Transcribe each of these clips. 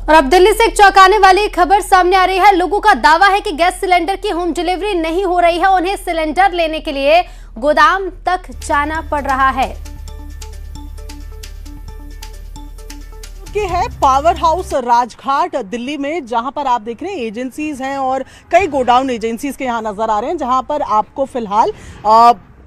और अब दिल्ली से एक चौंकाने वाली खबर सामने आ रही है। लोगों का दावा है कि गैस सिलेंडर की होम डिलीवरी नहीं हो रही है। उन्हें सिलेंडर लेने के लिए गोदाम तक जाना पड़ रहा है। है पावर हाउस राजघाट दिल्ली में, जहां पर आप देख रहे हैं एजेंसीज हैं और कई गोडाउन एजेंसीज के यहां नजर आ रहे हैं, जहां पर आपको फिलहाल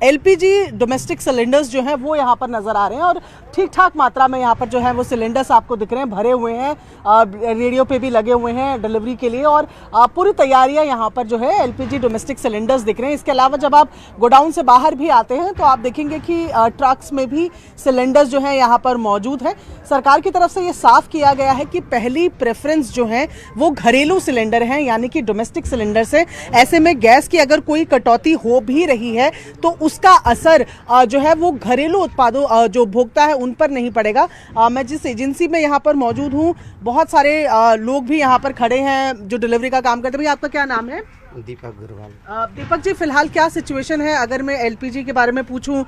एलपीजी डोमेस्टिक सिलेंडर्स जो हैं वो यहाँ पर नज़र आ रहे हैं और ठीक ठाक मात्रा में यहाँ पर जो है वो सिलेंडर्स आपको दिख रहे हैं, भरे हुए हैं, रेडियो पे भी लगे हुए हैं डिलीवरी के लिए और पूरी तैयारियां यहाँ पर जो है एलपीजी डोमेस्टिक सिलेंडर्स दिख रहे हैं। इसके अलावा जब आप गोडाउन से बाहर भी आते हैं तो आप देखेंगे कि ट्रक्स में भी सिलेंडर्स जो है यहाँ पर मौजूद है। सरकार की तरफ से ये साफ किया गया है कि पहली प्रेफरेंस जो है वो घरेलू सिलेंडर हैं, यानी कि डोमेस्टिक सिलेंडर से। ऐसे में गैस की अगर कोई कटौती हो भी रही है तो उसका असर जो है वो घरेलू उत्पादों जो उपभोक्ता है उन पर नहीं पड़ेगा। मैं जिस एजेंसी में यहाँ पर मौजूद हूँ, बहुत सारे लोग भी यहाँ पर खड़े हैं जो डिलीवरी का काम करते हैं। भैया आपका क्या नाम है? दीपक अग्रवाल। दीपक जी, फिलहाल क्या सिचुएशन है? अगर मैं एलपीजी के बारे में पूछूं,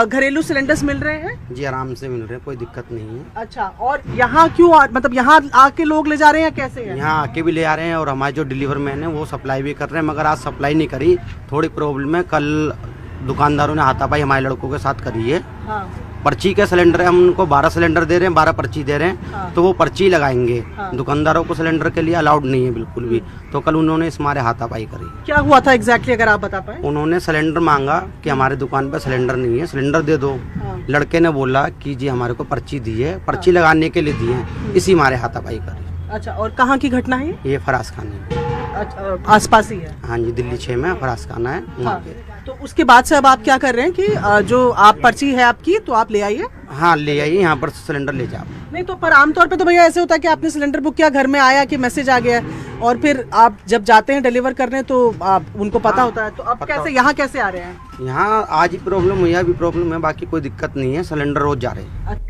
घरेलू सिलेंडर्स मिल रहे हैं? जी आराम से मिल रहे हैं, कोई दिक्कत नहीं है। अच्छा, और यहाँ क्यों मतलब यहाँ आके लोग ले जा रहे हैं या कैसे है? यहाँ आके भी ले आ रहे हैं और हमारे जो डिलीवर मैन है वो सप्लाई भी कर रहे हैं, मगर आज सप्लाई नहीं करी, थोड़ी प्रॉब्लम है। कल दुकानदारों ने हाथापाई हमारे लड़कों के साथ करी है। हाँ। पर्ची के सिलेंडर है, हम उनको 12 सिलेंडर दे रहे हैं, 12 पर्ची दे रहे हैं। हाँ। तो वो पर्ची लगाएंगे। हाँ। दुकानदारों को सिलेंडर के लिए अलाउड नहीं है बिल्कुल भी। तो कल उन्होंने इस मारे हाथापाई करी। क्या हुआ था एग्जैक्टली, अगर आप बता पाए? उन्होंने सिलेंडर मांगा कि हमारे दुकान पर सिलेंडर नहीं है, सिलेंडर दे दो। हाँ। लड़के ने बोला कि जी हमारे को पर्ची दी है, पर्ची लगाने के लिए दी है, इसी मारे हाथापाई करी। अच्छा, और कहाँ की घटना है ये? फराज खाने। अच्छा, आसपास ही है? हाँ जी, दिल्ली 6 में फराज खाना है वहाँ पे। तो उसके बाद से अब आप क्या कर रहे हैं कि जो आप पर्ची है आपकी तो आप ले आइए? हाँ ले आइए, यहाँ पर सिलेंडर ले जाओ। नहीं तो पर आमतौर पे तो भैया ऐसे होता है कि आपने सिलेंडर बुक किया, घर में आया कि मैसेज आ गया और फिर आप जब जाते हैं डिलीवर करने तो आप उनको पता होता है। तो अब कैसे यहाँ कैसे आ रहे हैं? यहाँ आज ही प्रॉब्लम हुई, अभी प्रॉब्लम है, बाकी कोई दिक्कत नहीं है, सिलेंडर रोज जा रहे हैं।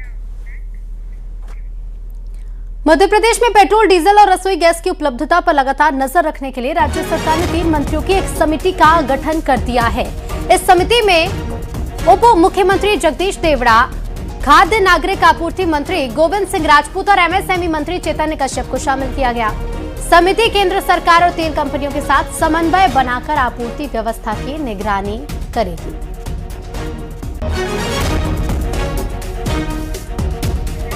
मध्य प्रदेश में पेट्रोल, डीजल और रसोई गैस की उपलब्धता पर लगातार नजर रखने के लिए राज्य सरकार ने 3 मंत्रियों की एक समिति का गठन कर दिया है। इस समिति में उप मुख्यमंत्री जगदीश देवड़ा, खाद्य नागरिक आपूर्ति मंत्री गोविंद सिंह राजपूत और एमएसएमई मंत्री चैतन्य कश्यप को शामिल किया गया। समिति केंद्र सरकार और तेल कंपनियों के साथ समन्वय बनाकर आपूर्ति व्यवस्था की निगरानी करेगी।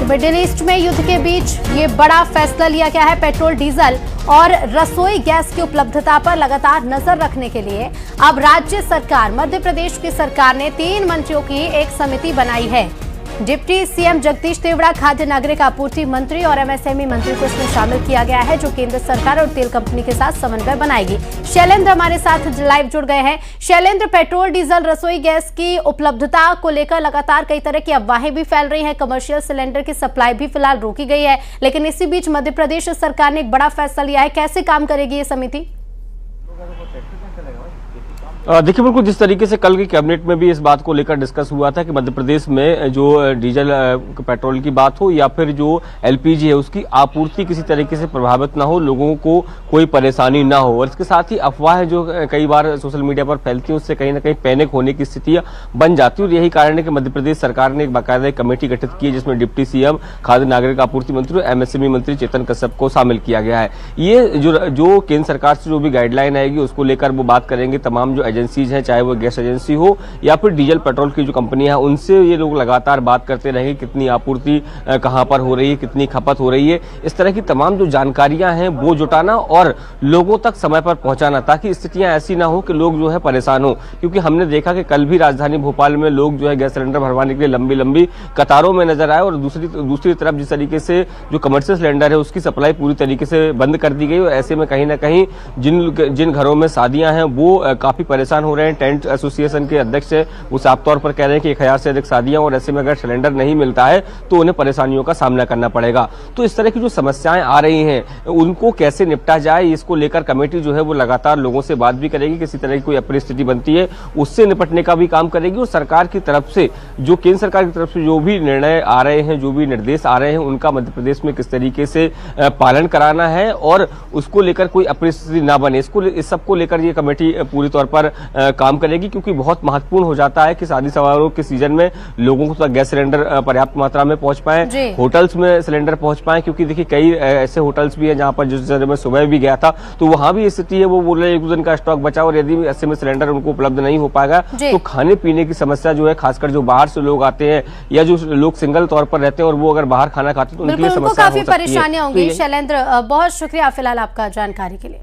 मिडिल ईस्ट में युद्ध के बीच ये बड़ा फैसला लिया गया है। पेट्रोल, डीजल और रसोई गैस की उपलब्धता पर लगातार नजर रखने के लिए अब राज्य सरकार, मध्य प्रदेश की सरकार ने 3 मंत्रियों की एक समिति बनाई है। डिप्टी सीएम जगदीश देवड़ा, खाद्य नागरिक आपूर्ति मंत्री और एमएसएमई मंत्री को इसमें शामिल किया गया है, जो केंद्र सरकार और तेल कंपनी के साथ समन्वय बनाएगी। शैलेंद्र हमारे साथ लाइव जुड़ गए हैं। शैलेंद्र, पेट्रोल, डीजल, रसोई गैस की उपलब्धता को लेकर लगातार कई तरह की अफवाहें भी फैल रही हैं। कमर्शियल सिलेंडर की सप्लाई भी फिलहाल रोकी गई है, लेकिन इसी बीच मध्य प्रदेश सरकार ने एक बड़ा फैसला लिया है। कैसे काम करेगी ये समिति? देखिए, बिल्कुल जिस तरीके से कल की कैबिनेट में भी इस बात को लेकर डिस्कस हुआ था कि मध्य प्रदेश में जो डीजल पेट्रोल की बात हो या फिर जो एलपीजी है उसकी आपूर्ति किसी तरीके से प्रभावित ना हो, लोगों को कोई परेशानी ना हो। और इसके साथ ही अफवाहें जो कई बार सोशल मीडिया पर फैलती हैं उससे कहीं ना कहीं पैनिक होने की स्थितियां बन जाती है। और यही कारण है कि मध्य प्रदेश सरकार ने एक बाकायदा कमेटी गठित की है जिसमें डिप्टी सीएम, खाद्य नागरिक आपूर्ति मंत्री और एमएसएमई मंत्री चेतन कश्यप को शामिल किया गया है। ये जो केंद्र सरकार से जो भी गाइडलाइन आएगी उसको लेकर वो बात करेंगे। तमाम जो एजेंसीज हैं, चाहे वो गैस एजेंसी हो या फिर डीजल पेट्रोल की जो कंपनियां हैं, उनसे ये लोग लगातार बात करते रहेंगे कितनी आपूर्ति कहां पर हो रही है, कितनी खपत हो रही है। इस तरह की तमाम जो जानकारियां हैं वो जुटाना और लोगों तक समय पर पहुंचाना, ताकि स्थितियां ऐसी ना हो कि लोग जो है परेशान हो। क्योंकि हमने देखा कि कल भी राजधानी भोपाल में लोग जो है गैस सिलेंडर भरवाने के लिए लंबी लंबी कतारों में नजर आए और दूसरी तरफ जिस तरीके से जो कमर्शियल सिलेंडर है उसकी सप्लाई पूरी तरीके से बंद कर दी गई। और ऐसे में कहीं ना कहीं जिन घरों में शादियां हैं वो काफी परेशान हो रहे हैं। टेंट एसोसिएशन के अध्यक्ष वो साफ तौर पर कह रहे हैं कि 1000 से अधिक शादियां और ऐसे में अगर सिलेंडर नहीं मिलता है तो उन्हें परेशानियों का सामना करना पड़ेगा। तो इस तरह की जो समस्याएं आ रही हैं उनको कैसे निपटा जाए, इसको लेकर कमेटी जो है वो लगातार लोगों से बात भी करेगी। किसी तरह की कोई अपरिस्थिति बनती है उससे निपटने का भी काम करेगी। और सरकार की तरफ से जो केंद्र सरकार की तरफ से जो भी निर्णय आ रहे हैं, जो भी निर्देश आ रहे हैं, उनका मध्य प्रदेश में किस तरीके से पालन कराना है और उसको लेकर कोई अपरिस्थिति ना बने, इस सबको लेकर ये कमेटी पूरी तौर पर काम करेगी, क्योंकि बहुत महत्वपूर्ण हो जाता है कि शादी समारोह के सीजन में लोगों को गैस सिलेंडर पर्याप्त मात्रा में पहुंच पाए, होटल्स में सिलेंडर पहुंच पाए, क्योंकि देखिए कई ऐसे होटल्स भी हैं जहां पर जिस जगह मैं सुबह भी गया था तो वहां भी स्थिति है, वो बोल रहे हैं 1 दिन का स्टॉक बचा और यदि ऐसे में सिलेंडर उनको उपलब्ध नहीं हो पाएगा तो खाने पीने की समस्या जो है, खासकर जो बाहर से लोग आते हैं या जो लोग सिंगल तौर पर रहते हैं और वो अगर बाहर खाना खाते हैं तो उनके लिए समस्या काफी परेशानियां होंगी। शैलेंद्र, बहुत शुक्रिया फिलहाल आपका जानकारी के लिए।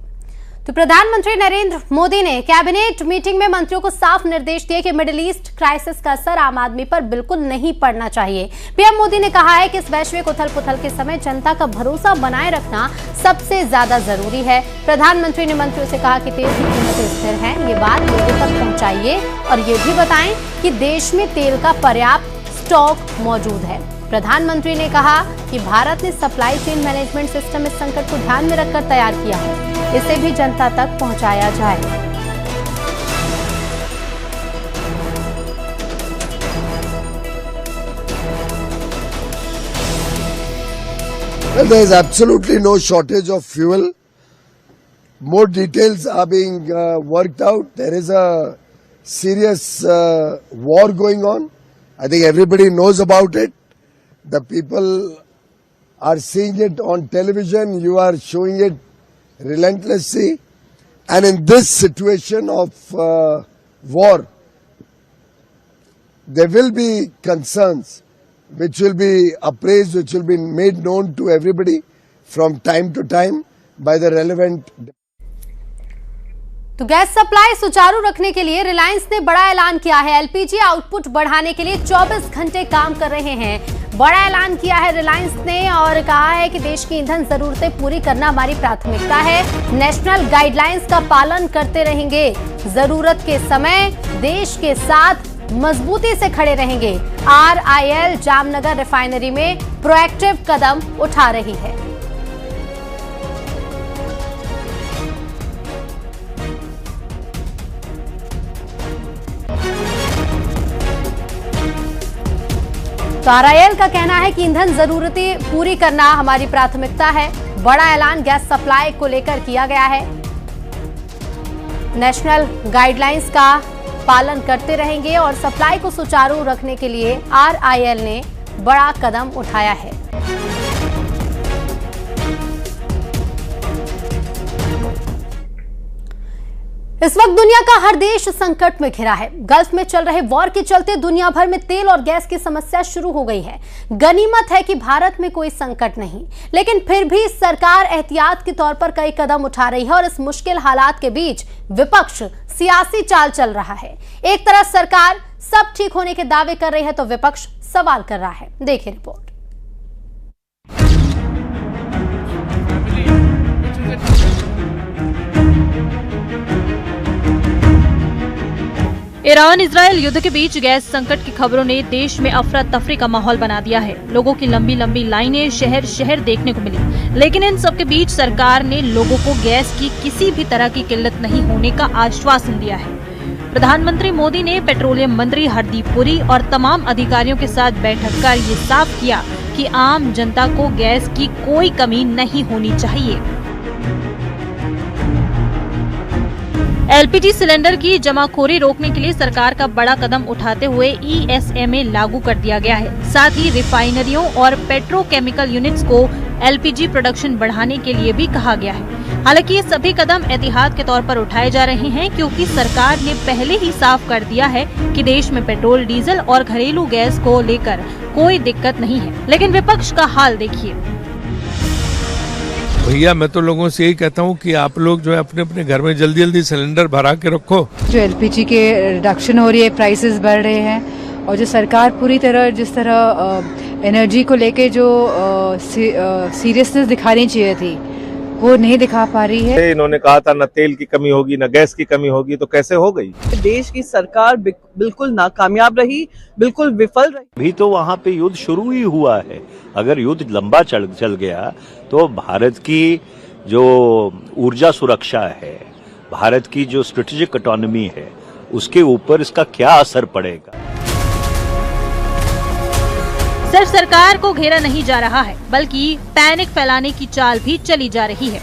तो प्रधानमंत्री नरेंद्र मोदी ने कैबिनेट मीटिंग में मंत्रियों को साफ निर्देश दिए कि मिडिल ईस्ट क्राइसिस का असर आम आदमी पर बिल्कुल नहीं पड़ना चाहिए। पीएम मोदी ने कहा है कि इस वैश्विक उथल-पुथल के समय जनता का भरोसा बनाए रखना सबसे ज्यादा जरूरी है। प्रधानमंत्री ने मंत्रियों से कहा कि तेल की कीमतें स्थिर हैं, ये बात लोगों तक पहुंचाइए और ये भी बताएं कि देश में तेल का पर्याप्त स्टॉक मौजूद है। प्रधानमंत्री ने कहा कि भारत ने सप्लाई चेन मैनेजमेंट सिस्टम इस संकट को ध्यान में रखकर तैयार किया है, इसे भी जनता तक पहुंचाया जाए। Well, there is absolutely no shortage of fuel. More details are being worked out. There is a serious war going on. I think everybody knows about it. The people are seeing it on television. You are showing it relentlessly. And in this situation of war, there will be concerns which will be appraised, which will be made known to everybody from time to time by the relevant. तो gas supply सुचारू रखने के लिए रिलायंस ने बड़ा ऐलान किया है। एलपीजी आउटपुट बढ़ाने के लिए 24 घंटे काम कर रहे हैं। बड़ा ऐलान किया है रिलायंस ने और कहा है कि देश की ईंधन जरूरतें पूरी करना हमारी प्राथमिकता है। नेशनल गाइडलाइंस का पालन करते रहेंगे। जरूरत के समय देश के साथ मजबूती से खड़े रहेंगे। RIL जामनगर रिफाइनरी में प्रोएक्टिव कदम उठा रही है। तो RIL का कहना है कि ईंधन जरूरतें पूरी करना हमारी प्राथमिकता है। बड़ा ऐलान गैस सप्लाई को लेकर किया गया है। नेशनल गाइडलाइंस का पालन करते रहेंगे और सप्लाई को सुचारू रखने के लिए RIL ने बड़ा कदम उठाया है। इस वक्त दुनिया का हर देश संकट में घिरा है। गल्फ में चल रहे वॉर के चलते दुनिया भर में तेल और गैस की समस्या शुरू हो गई है। गनीमत है कि भारत में कोई संकट नहीं, लेकिन फिर भी सरकार एहतियात के तौर पर कई कदम उठा रही है और इस मुश्किल हालात के बीच विपक्ष सियासी चाल चल रहा है। एक तरफ सरकार सब ठीक होने के दावे कर रही है तो विपक्ष सवाल कर रहा है। देखिए रिपोर्ट। ईरान इजरायल युद्ध के बीच गैस संकट की खबरों ने देश में अफरा तफरी का माहौल बना दिया है। लोगों की लंबी लंबी लाइनें शहर शहर देखने को मिली, लेकिन इन सब के बीच सरकार ने लोगों को गैस की किसी भी तरह की किल्लत नहीं होने का आश्वासन दिया है। प्रधानमंत्री मोदी ने पेट्रोलियम मंत्री हरदीप पुरी और तमाम अधिकारियों के साथ बैठक कर ये साफ किया कि आम जनता को गैस की कोई कमी नहीं होनी चाहिए। LPG सिलेंडर की जमाखोरी रोकने के लिए सरकार का बड़ा कदम उठाते हुए ESMA लागू कर दिया गया है। साथ ही रिफाइनरियों और पेट्रोकेमिकल यूनिट्स को LPG प्रोडक्शन बढ़ाने के लिए भी कहा गया है। हालांकि ये सभी कदम एहतियात के तौर पर उठाए जा रहे हैं, क्योंकि सरकार ने पहले ही साफ कर दिया है कि देश में पेट्रोल, डीजल और घरेलू गैस को लेकर कोई दिक्कत नहीं है। लेकिन विपक्ष का हाल देखिए। भैया मैं तो लोगों से यही कहता हूँ कि आप लोग जो है अपने अपने घर में जल्दी जल्दी सिलेंडर भरा के रखो। जो LPG के रिडक्शन हो रही है, प्राइसेस बढ़ रहे हैं और जो सरकार पूरी तरह जिस तरह एनर्जी को लेके जो सीरियसनेस दिखानी चाहिए थी वो नहीं दिखा पा रही है। इन्होंने कहा था न तेल की कमी होगी न गैस की कमी होगी, तो कैसे हो गई? देश की सरकार बिल्कुल नाकामयाब रही, बिल्कुल विफल रही। भी तो वहाँ पे युद्ध शुरू ही हुआ है। अगर युद्ध लंबा चल गया तो भारत की जो ऊर्जा सुरक्षा है, भारत की जो स्ट्रेटेजिक ऑटोनॉमी है, उसके ऊपर इसका क्या असर पड़ेगा? सिर्फ सरकार को घेरा नहीं जा रहा है, बल्कि पैनिक फैलाने की चाल भी चली जा रही है।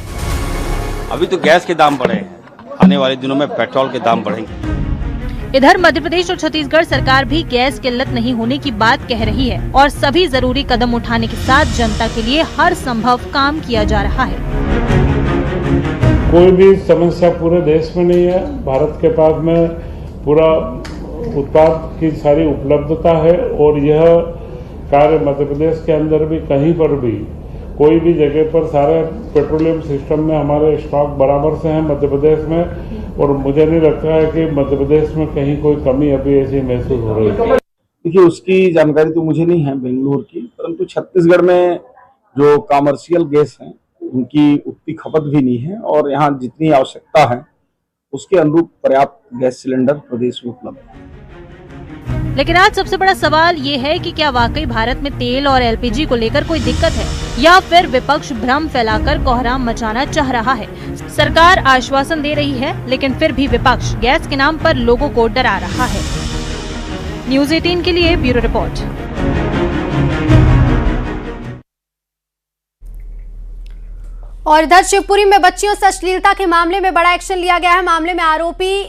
अभी तो गैस के दाम बढ़े हैं, आने वाले दिनों में पेट्रोल के दाम बढ़ेंगे। इधर मध्य प्रदेश और छत्तीसगढ़ सरकार भी गैस किल्लत नहीं होने की बात कह रही है और सभी जरूरी कदम उठाने के साथ जनता के लिए हर संभव काम किया जा रहा है। कोई भी समस्या पूरे देश में नहीं है। भारत के पास में पूरा उत्पाद की सारी उपलब्धता है और यह कार्य मध्य प्रदेश के अंदर भी कहीं पर भी कोई भी जगह पर सारे पेट्रोलियम सिस्टम में हमारे स्टॉक बराबर से हैं मध्य प्रदेश में, और मुझे नहीं लगता है कि मध्य प्रदेश में कहीं कोई कमी अभी ऐसी महसूस हो रही है। देखिए, उसकी जानकारी तो मुझे नहीं है बेंगलुरु की, परंतु छत्तीसगढ़ में जो कॉमर्शियल गैस हैं उनकी उतनी खपत भी नहीं है और यहाँ जितनी आवश्यकता है उसके अनुरूप पर्याप्त गैस सिलेंडर प्रदेश में उपलब्ध है। लेकिन आज सबसे बड़ा सवाल ये है कि क्या वाकई भारत में तेल और एलपीजी को लेकर कोई दिक्कत है या फिर विपक्ष भ्रम फैलाकर कोहराम मचाना चाह रहा है। सरकार आश्वासन दे रही है लेकिन फिर भी विपक्ष गैस के नाम पर लोगों को डरा रहा है। न्यूज़ 18 के लिए ब्यूरो रिपोर्ट। और इधर शिवपुरी में बच्चियों से अश्लीलता के मामले में बड़ा एक्शन लिया गया है। मामले में आरोपी